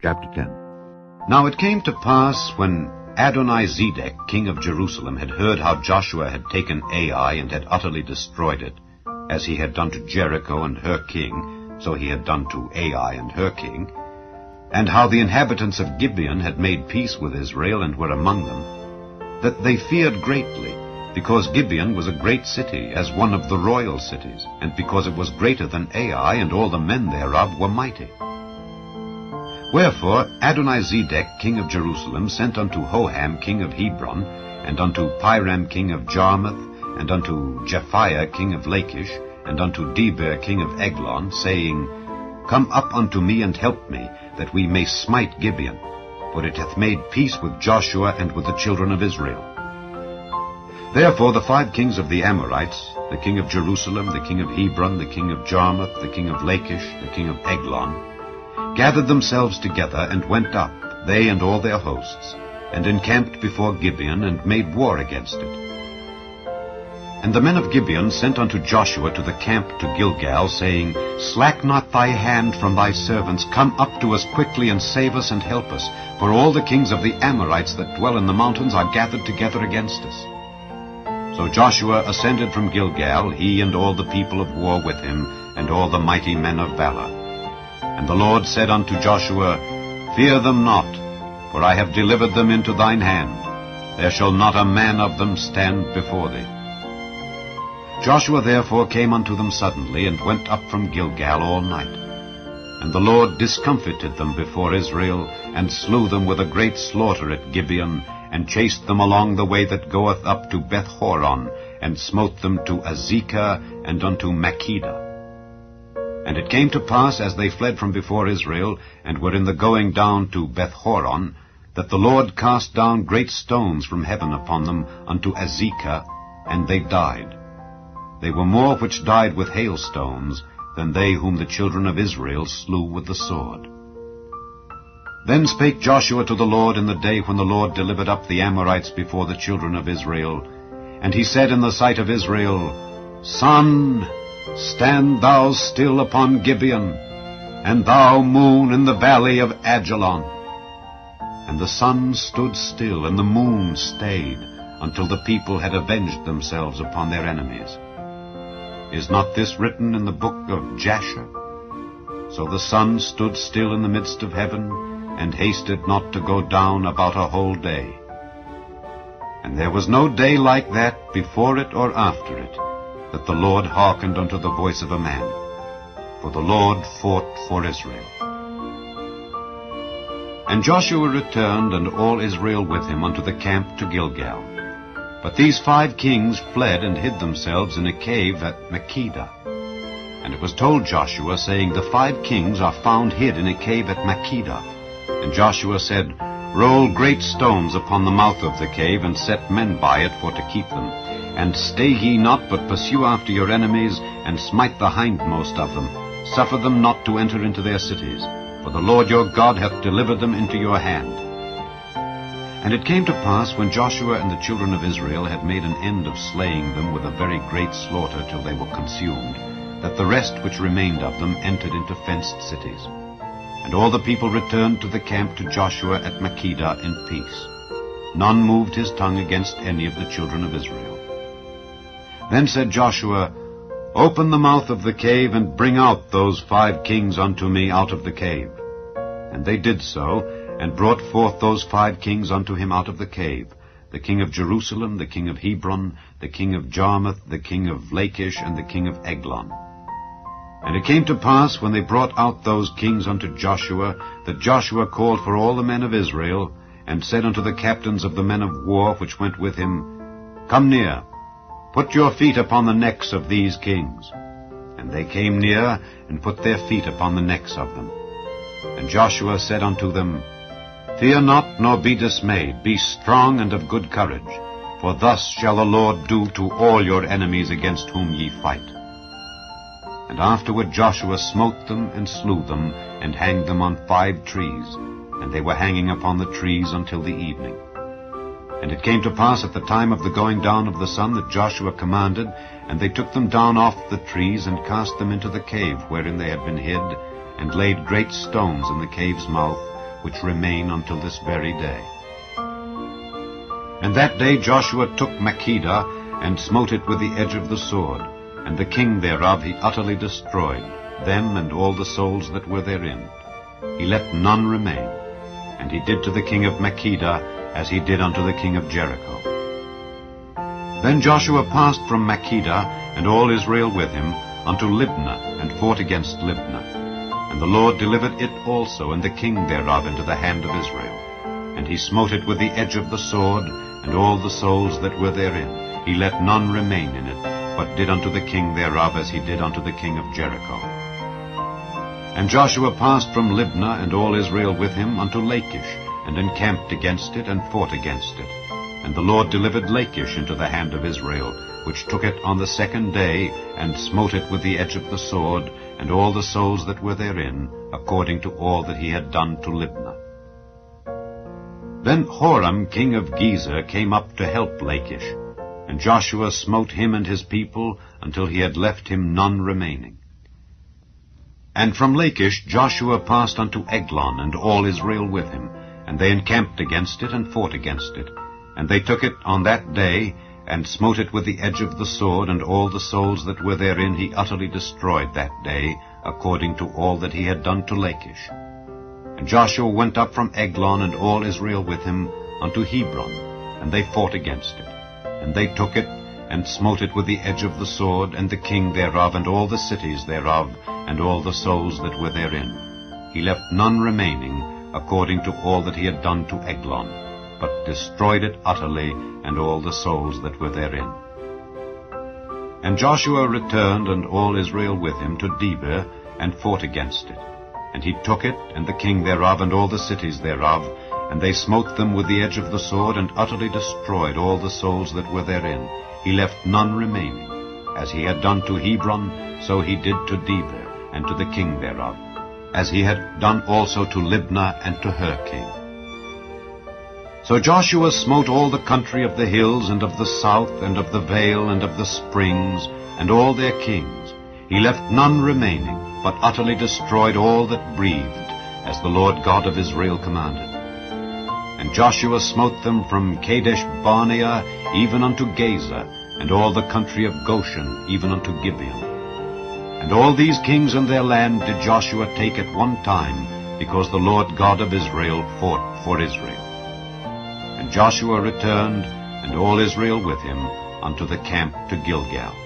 Chapter 10. Now it came to pass, when Adoni-Zedek, king of Jerusalem, had heard how Joshua had taken Ai and had utterly destroyed it, as he had done to Jericho and her king, so he had done to Ai and her king, and how the inhabitants of Gibeon had made peace with Israel and were among them, that they feared greatly, because Gibeon was a great city, as one of the royal cities, and because it was greater than Ai, and all the men thereof were mighty. Wherefore Adoni-Zedek, king of Jerusalem, sent unto Hoham, king of Hebron, and unto Piram, king of Jarmuth, and unto Japhiah, king of Lachish, and unto Deber, king of Eglon, saying, Come up unto me and help me, that we may smite Gibeon, for it hath made peace with Joshua and with the children of Israel. Therefore the 5 kings of the Amorites, the king of Jerusalem, the king of Hebron, the king of Jarmuth, the king of Lachish, the king of Eglon, gathered themselves together and went up, they and all their hosts, and encamped before Gibeon, and made war against it. And the men of Gibeon sent unto Joshua to the camp to Gilgal, saying, Slack not thy hand from thy servants, come up to us quickly, and save us and help us, for all the kings of the Amorites that dwell in the mountains are gathered together against us. So Joshua ascended from Gilgal, he and all the people of war with him, and all the mighty men of valor. And the Lord said unto Joshua, Fear them not, for I have delivered them into thine hand. There shall not a man of them stand before thee. Joshua therefore came unto them suddenly, and went up from Gilgal all night. And the Lord discomfited them before Israel, and slew them with a great slaughter at Gibeon, and chased them along the way that goeth up to Beth-horon, and smote them to Azekah and unto Makkedah. And it came to pass, as they fled from before Israel, and were in the going down to Beth-horon, that the Lord cast down great stones from heaven upon them unto Azekah, and they died. They were more which died with hailstones than they whom the children of Israel slew with the sword. Then spake Joshua to the Lord in the day when the Lord delivered up the Amorites before the children of Israel. And he said in the sight of Israel, Sun, stand thou still upon Gibeon, and thou, moon, in the valley of Ajalon. And the sun stood still, and the moon stayed, until the people had avenged themselves upon their enemies. Is not this written in the book of Jasher? So the sun stood still in the midst of heaven, and hasted not to go down about a whole day. And there was no day like that before it or after it, that the Lord hearkened unto the voice of a man. For the Lord fought for Israel. And Joshua returned, and all Israel with him, unto the camp to Gilgal. But these 5 kings fled and hid themselves in a cave at Makkedah. And it was told Joshua, saying, The 5 kings are found hid in a cave at Makkedah. And Joshua said, Roll great stones upon the mouth of the cave, and set men by it for to keep them. And stay ye not, but pursue after your enemies, and smite the hindmost of them. Suffer them not to enter into their cities, for the Lord your God hath delivered them into your hand. And it came to pass, when Joshua and the children of Israel had made an end of slaying them with a very great slaughter till they were consumed, that the rest which remained of them entered into fenced cities. And all the people returned to the camp to Joshua at Makkedah in peace. None moved his tongue against any of the children of Israel. Then said Joshua, Open the mouth of the cave, and bring out those 5 kings unto me out of the cave. And they did so, and brought forth those 5 kings unto him out of the cave, the king of Jerusalem, the king of Hebron, the king of Jarmuth, the king of Lachish, and the king of Eglon. And it came to pass, when they brought out those kings unto Joshua, that Joshua called for all the men of Israel, and said unto the captains of the men of war which went with him, Come near, put your feet upon the necks of these kings. And they came near, and put their feet upon the necks of them. And Joshua said unto them, Fear not, nor be dismayed. Be strong and of good courage. For thus shall the Lord do to all your enemies against whom ye fight. And afterward Joshua smote them, and slew them, and hanged them on 5 trees. And they were hanging upon the trees until the evening. And it came to pass at the time of the going down of the sun that Joshua commanded, and they took them down off the trees, and cast them into the cave wherein they had been hid, and laid great stones in the cave's mouth, which remain until this very day. And that day Joshua took Makkedah, and smote it with the edge of the sword, and the king thereof he utterly destroyed, them and all the souls that were therein. He let none remain. And he did to the king of Makkedah as he did unto the king of Jericho. Then Joshua passed from Makkedah, and all Israel with him, unto Libnah, and fought against Libnah. And the Lord delivered it also, and the king thereof, into the hand of Israel. And he smote it with the edge of the sword, and all the souls that were therein. He let none remain in it, but did unto the king thereof as he did unto the king of Jericho. And Joshua passed from Libnah, and all Israel with him, unto Lachish, and encamped against it, and fought against it. And the Lord delivered Lachish into the hand of Israel, which took it on the second day, and smote it with the edge of the sword, and all the souls that were therein, according to all that he had done to Libnah. Then Horam king of Gezer came up to help Lachish, and Joshua smote him and his people, until he had left him none remaining. And from Lachish Joshua passed unto Eglon, and all Israel with him, and they encamped against it, and fought against it. And they took it on that day, and smote it with the edge of the sword, and all the souls that were therein he utterly destroyed that day, according to all that he had done to Lachish. And Joshua went up from Eglon, and all Israel with him, unto Hebron, and they fought against it. And they took it, and smote it with the edge of the sword, and the king thereof, and all the cities thereof, and all the souls that were therein. He left none remaining, according to all that he had done to Eglon, but destroyed it utterly, and all the souls that were therein. And Joshua returned, and all Israel with him, to Debir, and fought against it. And he took it, and the king thereof, and all the cities thereof, and they smote them with the edge of the sword, and utterly destroyed all the souls that were therein. He left none remaining. As he had done to Hebron, so he did to Debir, and to the king thereof, as he had done also to Libnah, and to her king. So Joshua smote all the country of the hills, and of the south, and of the vale, and of the springs, and all their kings. He left none remaining, but utterly destroyed all that breathed, as the Lord God of Israel commanded. And Joshua smote them from Kadesh Barnea even unto Gaza, and all the country of Goshen even unto Gibeon. And all these kings and their land did Joshua take at one time, because the Lord God of Israel fought for Israel. And Joshua returned, and all Israel with him, unto the camp to Gilgal.